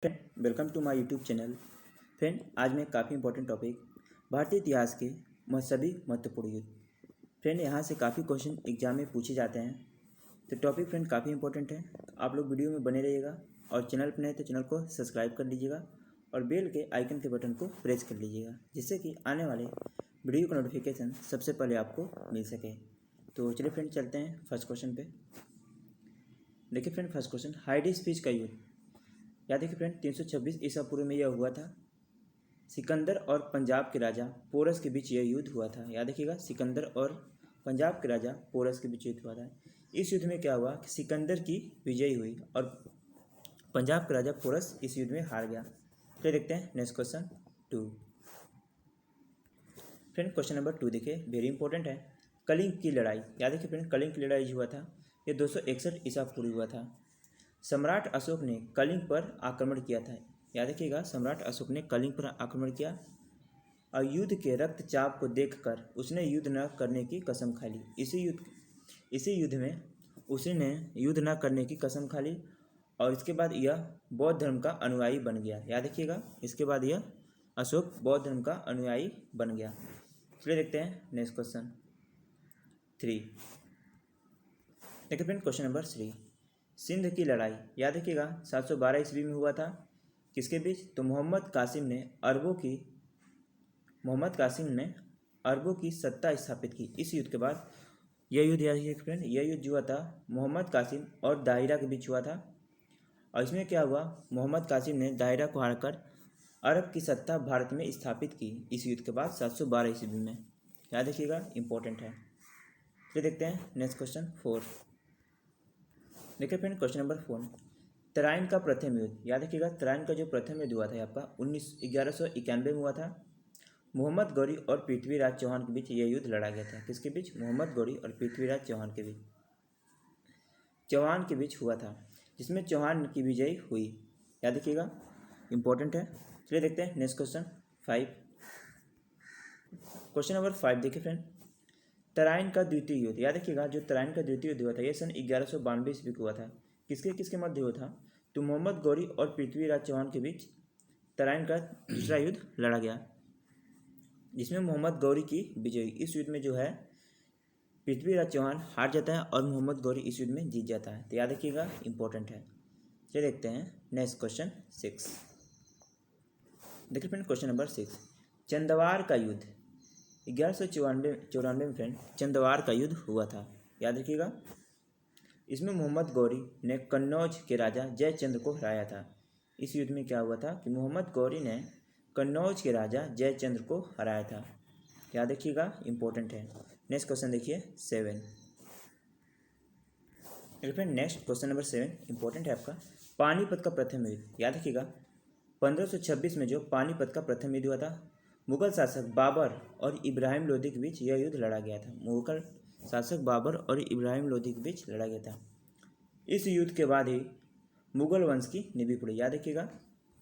Welcome to my YouTube channel. Friend, आज मैं काफ़ी इंपॉर्टेंट टॉपिक भारतीय इतिहास के सभी महत्वपूर्ण युद्ध। फ्रेंड, यहाँ से काफ़ी क्वेश्चन एग्जाम में पूछे जाते हैं, तो टॉपिक फ्रेंड काफ़ी इंपॉर्टेंट है। आप लोग वीडियो में बने रहिएगा और चैनल पर नए तो चैनल को सब्सक्राइब कर लीजिएगा और बेल के आइकन के बटन को प्रेस कर लीजिएगा, जिससे कि आने वाले वीडियो का नोटिफिकेशन सबसे पहले आपको मिल सके। तो चलिए फ्रेंड, चलते हैं फर्स्ट क्वेश्चन पे। देखिए फ्रेंड, फर्स्ट क्वेश्चन, हाइडिस फिश का युद्ध। याद देखिए फ्रेंड, 326 ईसा पूर्व में यह हुआ था। सिकंदर और पंजाब के राजा पोरस के बीच यह युद्ध हुआ था। याद रखिएगा, सिकंदर और पंजाब के राजा पोरस के बीच युद्ध हुआ था। इस युद्ध में क्या हुआ कि सिकंदर की विजय हुई और पंजाब के राजा पोरस इस युद्ध में हार गया। तो देखते हैं next question 2। Friend, question number 2 देखिए, वेरी इंपॉर्टेंट है। कलिंग की लड़ाई। याद रखिए फ्रेंड, कलिंग की लड़ाई जो हुआ था ये 261 ईसा पूर्व हुआ था। सम्राट अशोक ने कलिंग पर आक्रमण किया था। याद रखिएगा, सम्राट अशोक ने कलिंग पर आक्रमण किया और युद्ध के रक्तचाप को देखकर उसने युद्ध न करने की कसम खा ली। इसी युद्ध में उसने युद्ध न करने की कसम खा ली और इसके बाद यह बौद्ध धर्म का अनुयायी बन गया। याद रखिएगा, इसके बाद यह अशोक बौद्ध धर्म का अनुयायी बन गया। चलिए देखते हैं नेक्स्ट क्वेश्चन 3। देखिए फ्रेंड, क्वेश्चन नंबर 3, सिंध की लड़ाई। याद रखिएगा, 712 ईस्वी में हुआ था। किसके बीच? तो मोहम्मद कासिम ने अरबों की सत्ता स्थापित की। इस युद्ध के बाद यह युद्ध, याद रखिए फ्रेंड, यह युद्ध जो हुआ था मोहम्मद कासिम और दाहिरा के बीच हुआ था। और इसमें क्या हुआ, मोहम्मद कासिम ने दाहिरा को हारकर अरब की सत्ता भारत में स्थापित की इस युद्ध के बाद 712 ईस्वी में। याद रखिएगा, इंपॉर्टेंट है। फिर देखते हैं नेक्स्ट क्वेश्चन 4। देखिए फ्रेंड, क्वेश्चन नंबर 4, तराइन का प्रथम युद्ध। याद रखिएगा, तराइन का जो प्रथम युद्ध हुआ था आपका 1191 में हुआ था। मोहम्मद गौरी और पृथ्वीराज चौहान के बीच यह युद्ध लड़ा गया था। किसके बीच? मोहम्मद गौरी और पृथ्वीराज चौहान के बीच हुआ था, जिसमें चौहान की विजय हुई। याद रखिएगा, इंपॉर्टेंट है। चलिए देखते हैं नेक्स्ट क्वेश्चन 5। क्वेश्चन नंबर 5 देखिए फ्रेंड, तराइन का द्वितीय युद्ध। याद रखिएगा, जो तराइन का द्वितीय युद्ध हुआ था यह सन 1192 ईस्वी को हुआ था। किसके किसके मध्य हुआ था? तो मोहम्मद गौरी और पृथ्वीराज चौहान के बीच तराइन का दूसरा युद्ध लड़ा गया, जिसमें मोहम्मद गौरी की विजय हुई। इस युद्ध में जो है पृथ्वीराज चौहान हार जाता है और मोहम्मद गौरी इस युद्ध में जीत जाता है। तो याद रखिएगा, इंपॉर्टेंट है। चलिए देखते हैं नेक्स्ट क्वेश्चन 6। देखिए फ्रेंड, क्वेश्चन नंबर 6, चंदवार का युद्ध। 1194 में फ्रेंड चंदवार का युद्ध हुआ था। याद रखिएगा, इसमें मोहम्मद गौरी ने कन्नौज के राजा जयचंद्र को हराया था। इस युद्ध में क्या हुआ था कि मोहम्मद गौरी ने कन्नौज के राजा जयचंद्र को हराया था। याद रखिएगा, इंपॉर्टेंट है। नेक्स्ट क्वेश्चन देखिए 7। Friend, next question number 7 important है आपका, पानीपत का प्रथम युद्ध। याद रखिएगा, 1526 में जो पानीपत का प्रथम युद्ध हुआ था, मुगल शासक बाबर और इब्राहिम लोदी के बीच यह युद्ध लड़ा गया था। मुगल शासक बाबर और इब्राहिम लोदी के बीच लड़ा गया था। इस युद्ध के बाद ही मुगल वंश की नींव पड़ी। याद रखिएगा,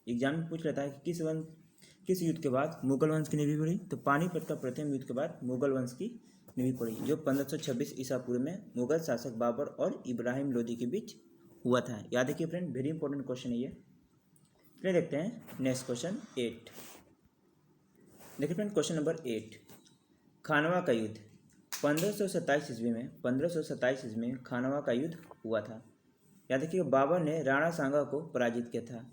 एग्जाम में पूछ लेता है कि किस युद्ध के बाद मुगल वंश की नींव पड़ी। तो पानीपत का प्रथम युद्ध के बाद मुगल वंश की नींव पड़ी, जो 1526 ईसा पूर्व में मुगल शासक बाबर और इब्राहिम लोदी के बीच हुआ था। याद रखिए फ्रेंड, वेरी इंपॉर्टेंट क्वेश्चन है ये। चलिए देखते हैं नेक्स्ट क्वेश्चन 8। देखिए फ्रेंड, क्वेश्चन नंबर 8, खानवा का युद्ध। 1527 ईस्वी में खानवा का युद्ध हुआ था। याद रखिए, बाबर ने राणा सांगा को पराजित किया था।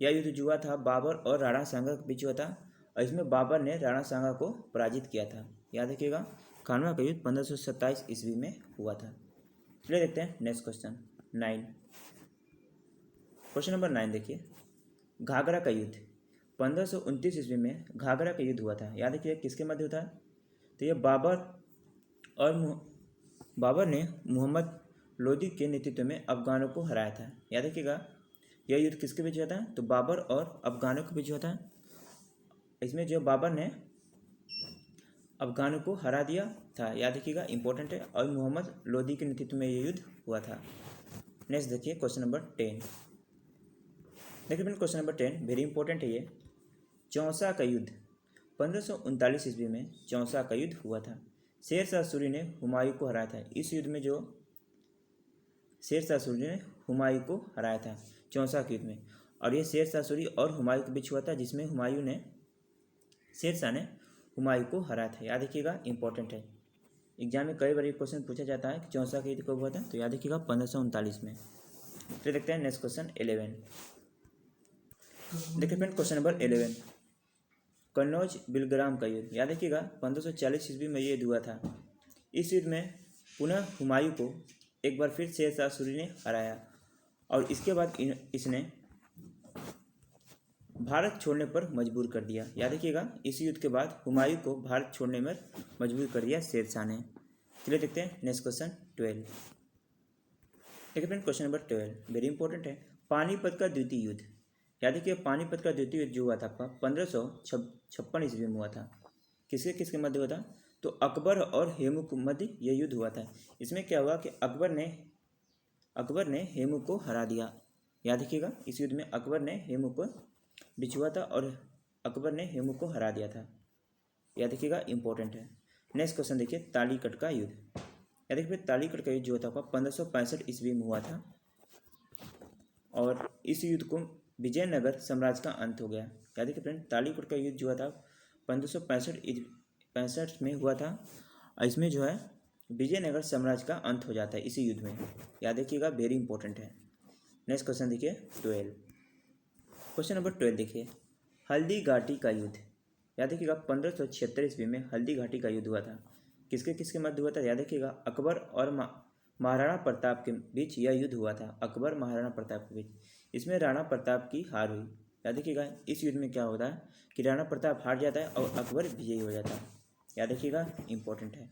यह युद्ध जो हुआ था बाबर और राणा सांगा के बीच हुआ था और इसमें बाबर ने राणा सांगा को पराजित किया था। याद रखिएगा, खानवा का युद्ध 1527 ईस्वी में हुआ था। चलिए देखते हैं नेक्स्ट क्वेश्चन 9। क्वेश्चन नंबर 9 देखिए, घाघरा का युद्ध। 1529 ईस्वी में घाघरा का युद्ध हुआ था। याद रखिए, किसके मध्य हुआ था? तो यह बाबर ने मोहम्मद लोदी के नेतृत्व में अफगानों को हराया था। याद रखिएगा, यह युद्ध किसके बीच हुआ था? तो बाबर और अफगानों के बीच हुआ था। इसमें जो बाबर ने अफगानों को हरा दिया था। याद रखिएगा, इंपॉर्टेंट है। और मोहम्मद लोदी के नेतृत्व में यह युद्ध हुआ था। नेक्स्ट देखिए क्वेश्चन नंबर 10। देखिए friend, question number 10 very important है ये, चौसा का युद्ध। 1539 ईस्वी में चौसा का युद्ध हुआ था। शेरशाह सूरी ने हुमायूं को हराया था। इस युद्ध में जो शेरशाह सूरी ने हुमायूं को हराया था चौसा के युद्ध में। और ये शेरशाह सूरी और हुमायूं के बीच हुआ था, जिसमें शेरशाह ने हुमायूं को हराया था। याद रखिएगा, इंपॉर्टेंट है। एग्जाम में कई बार ये क्वेश्चन पूछा जाता है कि चौसा का युद्ध कब हुआ था, तो याद रखिएगा 1539 में। फिर देखते हैं नेक्स्ट क्वेश्चन 11। देखिए friend, question number 11, Kannauj Bilgram का युद्ध। याद रखिएगा 1540 ईस्वी में ये युद्ध हुआ था। इस युद्ध में पुनः हुमायूं को एक बार फिर शेरशाह सूरी ने हराया और इसके बाद इसने भारत छोड़ने पर मजबूर कर दिया। याद रखिएगा, इस युद्ध के बाद हुमायूं को भारत छोड़ने में मजबूर कर दिया शेरशाह ने। चलिए देखते हैं नेक्स्ट क्वेश्चन 12। देखिए friend, question number 12 very important है, पानीपत का द्वितीय युद्ध। याद रखिए, पानीपत का द्वितीय युद्ध जो हुआ था आपका 1556 ईस्वी में हुआ था। किसके किसके मध्य हुआ था, तो अकबर और हेमू के मध्य यह युद्ध हुआ था। इसमें क्या हुआ कि अकबर ने हेमू को हरा दिया। याद रखिएगा, इस युद्ध में अकबर ने हेमू को बिछुआ था और अकबर ने हेमू को हरा दिया था। याद रखिएगा, इंपॉर्टेंट है। नेक्स्ट क्वेश्चन देखिए, तालीकट का युद्ध। याद रखिए, तालीकट का युद्ध जो था 1565 ईस्वी में हुआ था और इस युद्ध को विजयनगर साम्राज्य का अंत हो गया। याद रखिए फ्रेंड, तालीकट का युद्ध जो था 1565 में हुआ था और इसमें जो है विजयनगर साम्राज्य का अंत हो जाता है इसी युद्ध में। याद रखिएगा, वेरी इंपॉर्टेंट है। नेक्स्ट क्वेश्चन देखिए 12। क्वेश्चन नंबर 12 देखिए, हल्दी घाटी का युद्ध। याद रखिएगा 1576 ईस्वी में हल्दी घाटी का युद्ध हुआ था। किसके किसके मध्य हुआ था, याद रखिएगा अकबर और महाराणा प्रताप के बीच यह युद्ध हुआ था। अकबर महाराणा प्रताप के बीच, इसमें राणा प्रताप की हार हुई। याद रखिएगा, इस युद्ध में क्या होता है कि राणा प्रताप हार जाता है और अकबर विजयी हो जाता है। याद रखिएगा, इंपॉर्टेंट है।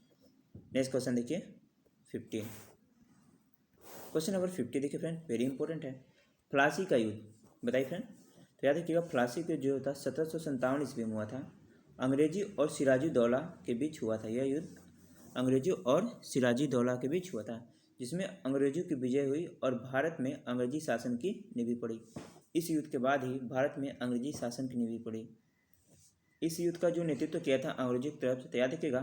नेक्स्ट क्वेश्चन देखिए 15। क्वेश्चन नंबर 50 देखिए फ्रेंड, वेरी इंपॉर्टेंट है, प्लासी का युद्ध। बताइए फ्रेंड, तो याद रखिएगा प्लासी का जो था 1757 ईस्वी में हुआ था। अंग्रेजी और सिराजुद्दौला के बीच हुआ था। यह युद्ध अंग्रेजों और सिराजुद्दौला के बीच हुआ था, जिसमें अंग्रेजों की विजय हुई और भारत में अंग्रेजी शासन की नींव पड़ी। इस युद्ध के बाद ही भारत में अंग्रेजी शासन की नींव पड़ी। इस युद्ध का जो नेतृत्व किया था अंग्रेजों की तरफ से, याद रखिएगा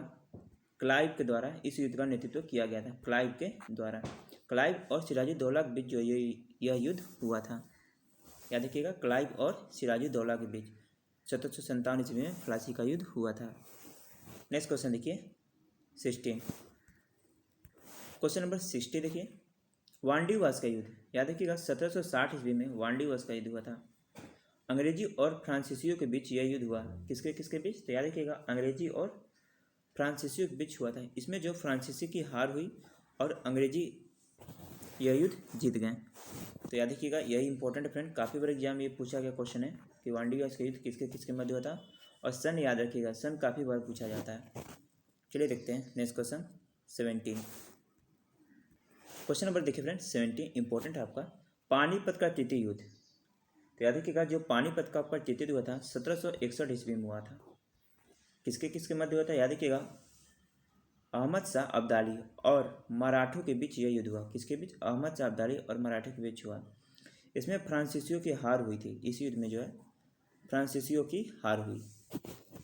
क्लाइव के द्वारा इस युद्ध का नेतृत्व किया गया था। क्लाइव के द्वारा, क्लाइव और सिराजुद्दौला के बीच जो यह युद्ध हुआ था। याद रखिएगा, क्लाइव और सिराजुद्दौला के बीच 1757 ईस्वी में प्लासी का युद्ध हुआ था। नेक्स्ट क्वेश्चन देखिए 16। क्वेश्चन नंबर 60 देखिए, वांडीवास का युद्ध। याद रखिएगा 1760 ईस्वी में वांडीवास का युद्ध हुआ था। अंग्रेजी और फ्रांसीसियों के बीच यह युद्ध हुआ। किसके किसके बीच, तो याद रखिएगा अंग्रेजी और फ्रांसीसियों के बीच हुआ था। इसमें जो फ्रांसीसी की हार हुई और अंग्रेजी यह युद्ध जीत गए। तो याद रखिएगा, यही इंपॉर्टेंट फ्रेंड, काफ़ी बार एग्जाम ये पूछा गया क्वेश्चन है कि वांडीवास का युद्ध किसके किसके मध्य हुआ था, और सन याद रखिएगा, सन काफ़ी बार पूछा जाता है। चलिए देखते हैं नेक्स्ट क्वेश्चन 17। क्वेश्चन नंबर देखिए फ्रेंड 17 इंपॉर्टेंट है आपका, पानीपत का तृतीय युद्ध। तो याद रखिएगा, जो पानीपत का आपका तृतीय युद्ध हुआ था 1761 ईस्वी में हुआ था। किसके किसके मध्य हुआ था, याद रखिएगा अहमद शाह अब्दाली और मराठों के बीच यह युद्ध हुआ। किसके बीच, अहमद शाह अब्दाली और मराठों के बीच हुआ। इसमें फ्रांसीसियों की हार हुई थी। इस युद्ध में जो है फ्रांसीसियों की हार हुई।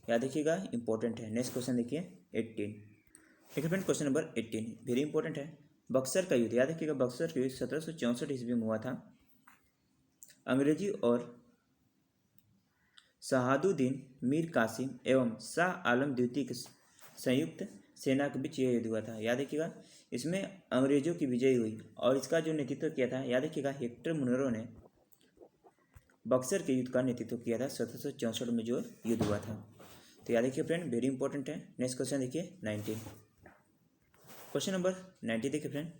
याद रखिएगा, इंपॉर्टेंट है। नेक्स्ट क्वेश्चन देखिए 18। देखिए friend, question number 18 very important है, बक्सर का युद्ध। याद रखिएगा, बक्सर का युद्ध 1764 ईस्वी में हुआ था। अंग्रेजी और शहाबुद्दीन मीर कासिम एवं शाह आलम द्वितीय की संयुक्त सेना के बीच यह युद्ध हुआ था। याद रखिएगा, इसमें अंग्रेजों की विजय हुई और इसका जो नेतृत्व किया था, याद रखिएगा हेक्टर मुनरो ने बक्सर के युद्ध का नेतृत्व किया था 1764 में जो युद्ध हुआ था। तो याद रखिए फ्रेंड, वेरी इंपॉर्टेंट है। नेक्स्ट क्वेश्चन देखिए 19। क्वेश्चन नंबर 90 देखिए फ्रेंड,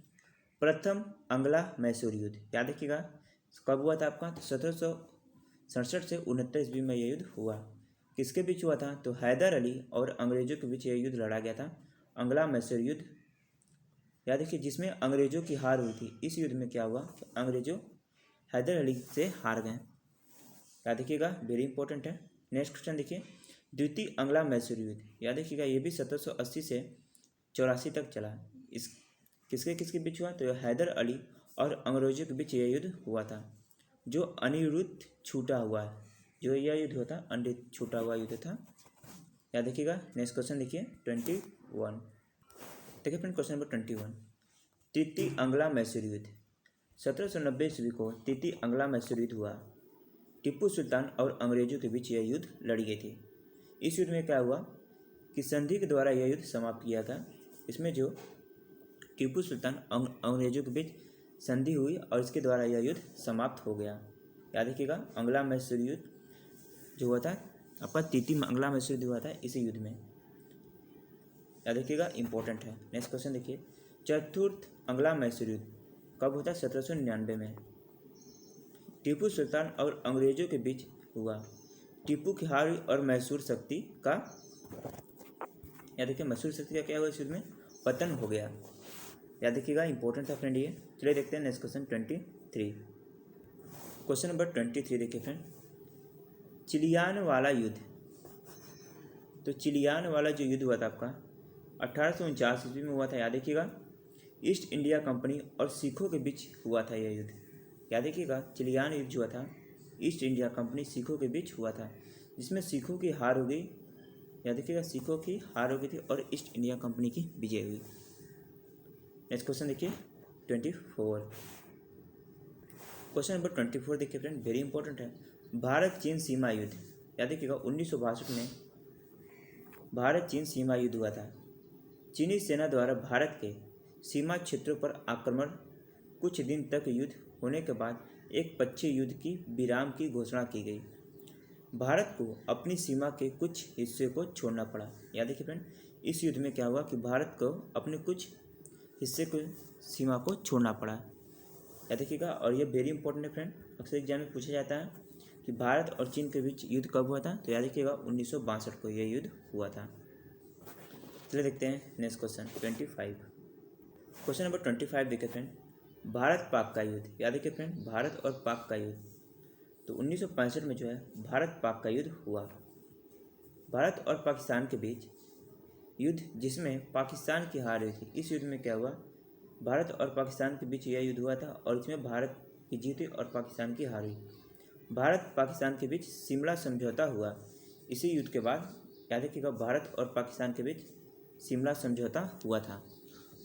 प्रथम अंगला मैसूर युद्ध। याद रखिएगा कब हुआ था आपका, तो 1767 से 69 ईस्वी में यह युद्ध हुआ। किसके बीच हुआ था, तो हैदर अली और अंग्रेजों के बीच यह युद्ध लड़ा गया था, अंगला मैसूर युद्ध। याद रखिए, जिसमें अंग्रेजों की हार हुई थी। इस युद्ध में क्या हुआ, तो अंग्रेजों हैदर अली से हार गए। याद रखिएगा, वेरी इंपॉर्टेंट है। नेक्स्ट क्वेश्चन देखिए, द्वितीय अंगला मैसूर युद्ध। याद रखिएगा, ये भी 1780 से 84 तक चला। इस किसके किसके बीच हुआ, तो हैदर अली और अंग्रेजों के बीच यह युद्ध हुआ था, जो अनिरुद्ध छूटा हुआ है। जो यह युद्ध हुआ था अनिरुद्ध छूटा हुआ युद्ध था। याद रखिएगा। नेक्स्ट क्वेश्चन देखिए 21। देखिए फ्रेंड, क्वेश्चन नंबर 21, तृतीय अंगला मैसूर युद्ध। 1790 ईस्वी को तृतीय अंगला मैसूर युद्ध हुआ। टीपू सुल्तान और अंग्रेजों के बीच यह युद्ध लड़ी गई थी। इस युद्ध में क्या हुआ कि संधि के द्वारा यह युद्ध समाप्त किया था। इसमें जो टीपू सुल्तान अंग्रेजों के बीच संधि हुई और इसके द्वारा यह युद्ध समाप्त हो गया। याद रखिएगा, अंगला मैसूर युद्ध जो हुआ था आपका तृतीय अंगला मैसूर युद्ध हुआ था इसी युद्ध में। याद रखिएगा, इंपॉर्टेंट है। नेक्स्ट क्वेश्चन देखिए, चतुर्थ अंगला मैसूर युद्ध कब होता है? 1799 में टीपू सुल्तान और अंग्रेजों के बीच हुआ। टीपू की हार और मैसूर शक्ति का, याद रखिए, मैसूर शक्ति का क्या हुआ इस युद्ध में? पतन हो गया। याद रखिएगा, इंपॉर्टेंट था फ्रेंड ये। चलिए देखते हैं नेक्स्ट क्वेश्चन 23। क्वेश्चन नंबर 23 देखिए फ्रेंड, चिलियान वाला युद्ध। तो चिलियान वाला जो युद्ध हुआ था आपका 1849 ईस्वी में हुआ था। याद रखिएगा, ईस्ट इंडिया कंपनी और सिखों के बीच हुआ था यह युद्ध। याद रखिएगा, चिलियान युद्ध जो हुआ था ईस्ट इंडिया कंपनी सिखों के बीच हुआ था, जिसमें सिखों की हार हो गई। याद रखिएगा, सिखों की हार हो गई थी और ईस्ट इंडिया कंपनी की विजय हुई। नेक्स्ट क्वेश्चन देखिए 24। क्वेश्चन नंबर 24 देखिए फ्रेंड, वेरी इंपॉर्टेंट है। भारत चीन सीमा युद्ध। याद रखिएगा, 1962 में भारत चीन सीमा युद्ध हुआ था। चीनी सेना द्वारा भारत के सीमा क्षेत्रों पर आक्रमण, कुछ दिन तक युद्ध होने के बाद एक पक्षीय युद्ध की विराम की घोषणा की गई। भारत को अपनी सीमा के कुछ हिस्से को छोड़ना पड़ा। याद रखिए फ्रेंड, इस युद्ध में क्या हुआ कि भारत को अपने कुछ हिस्से को, सीमा को छोड़ना पड़ा। याद रखिएगा, और ये वेरी इंपॉर्टेंट है फ्रेंड, अक्सर एग्जाम में पूछा जाता है कि भारत और चीन के बीच युद्ध कब हुआ था। तो याद रखिएगा 1962 को यह युद्ध हुआ था। चलिए देखते हैं नेक्स्ट क्वेश्चन 25। क्वेश्चन नंबर 25 देखिए फ्रेंड, भारत पाक का युद्ध। याद रखिए फ्रेंड, भारत और पाक का युद्ध। तो 1965 में जो है भारत पाक का युद्ध हुआ। भारत और पाकिस्तान के बीच युद्ध जिसमें पाकिस्तान की हार हुई थी। इस युद्ध में क्या हुआ, भारत और पाकिस्तान के बीच यह युद्ध हुआ था और इसमें भारत की जीत हुई और पाकिस्तान की हार हुई। भारत पाकिस्तान के बीच शिमला समझौता हुआ। इसी युद्ध के बाद याद रखिएगा, भारत और पाकिस्तान के बीच शिमला समझौता हुआ था।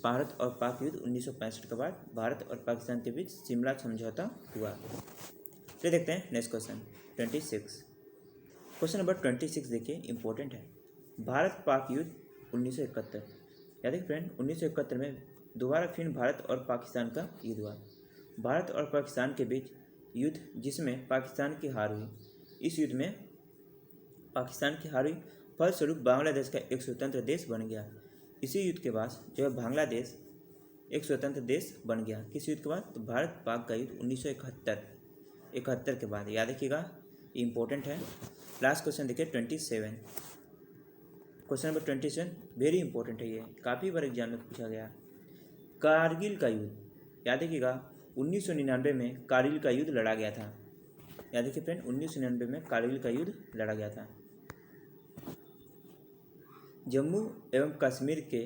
भारत और पाक युद्ध 1965 के बाद भारत और पाकिस्तान के बीच शिमला समझौता हुआ। तो देखते हैं नेक्स्ट क्वेश्चन 26। क्वेश्चन नंबर 26 देखिए, इंपॉर्टेंट है। भारत पाक युद्ध 1971। याद रखिए फ्रेंड, 1971 में दोबारा फिर भारत और पाकिस्तान का युद्ध हुआ। भारत और पाकिस्तान के बीच युद्ध जिसमें पाकिस्तान की हार हुई। इस युद्ध में पाकिस्तान की हार हुई, फलस्वरूप बांग्लादेश का एक स्वतंत्र देश बन गया। इसी युद्ध के बाद जो है बांग्लादेश एक स्वतंत्र देश बन गया। किस युद्ध के बाद? तो भारत पाक का युद्ध 1971 के बाद। याद रखिएगा, इंपॉर्टेंट है। लास्ट क्वेश्चन देखिए 27। क्वेश्चन नंबर 27 वेरी इंपॉर्टेंट है, ये काफ़ी बार एग्जाम में पूछा गया। कारगिल का युद्ध। याद रखिएगा, 1999 में कारगिल का युद्ध लड़ा गया था। याद रखिए फ्रेंड, 1999 में कारगिल का युद्ध लड़ा गया था। जम्मू एवं कश्मीर के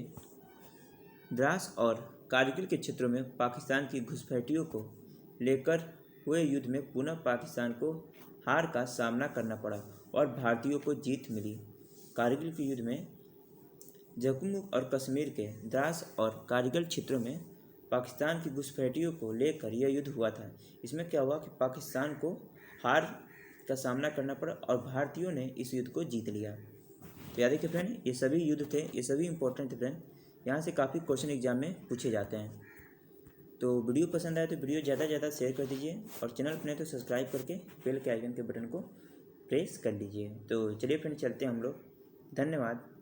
द्रास और कारगिल के क्षेत्रों में पाकिस्तान की घुसपैठियों को लेकर हुए युद्ध में पुनः पाकिस्तान को हार का सामना करना पड़ा और भारतीयों को जीत मिली। कारगिल के युद्ध में जम्मू और कश्मीर के द्रास और कारगिल क्षेत्रों में पाकिस्तान की घुसपैठियों को लेकर यह युद्ध हुआ था। इसमें क्या हुआ कि पाकिस्तान को हार का सामना करना पड़ा और भारतीयों ने इस युद्ध को जीत लिया। तो याद रखिए फ्रेंड, ये सभी युद्ध थे, ये सभी इंपॉर्टेंट थे फ्रेंड। यहाँ से काफ़ी क्वेश्चन एग्जाम में पूछे जाते हैं। तो वीडियो पसंद आए तो वीडियो ज़्यादा से ज़्यादा शेयर कर दीजिए और चैनल पर नहीं तो सब्सक्राइब करके बेल के आइकन के बटन को प्रेस कर लीजिए। तो चलिए फ्रेंड, चलते हैं हम लोग। धन्यवाद।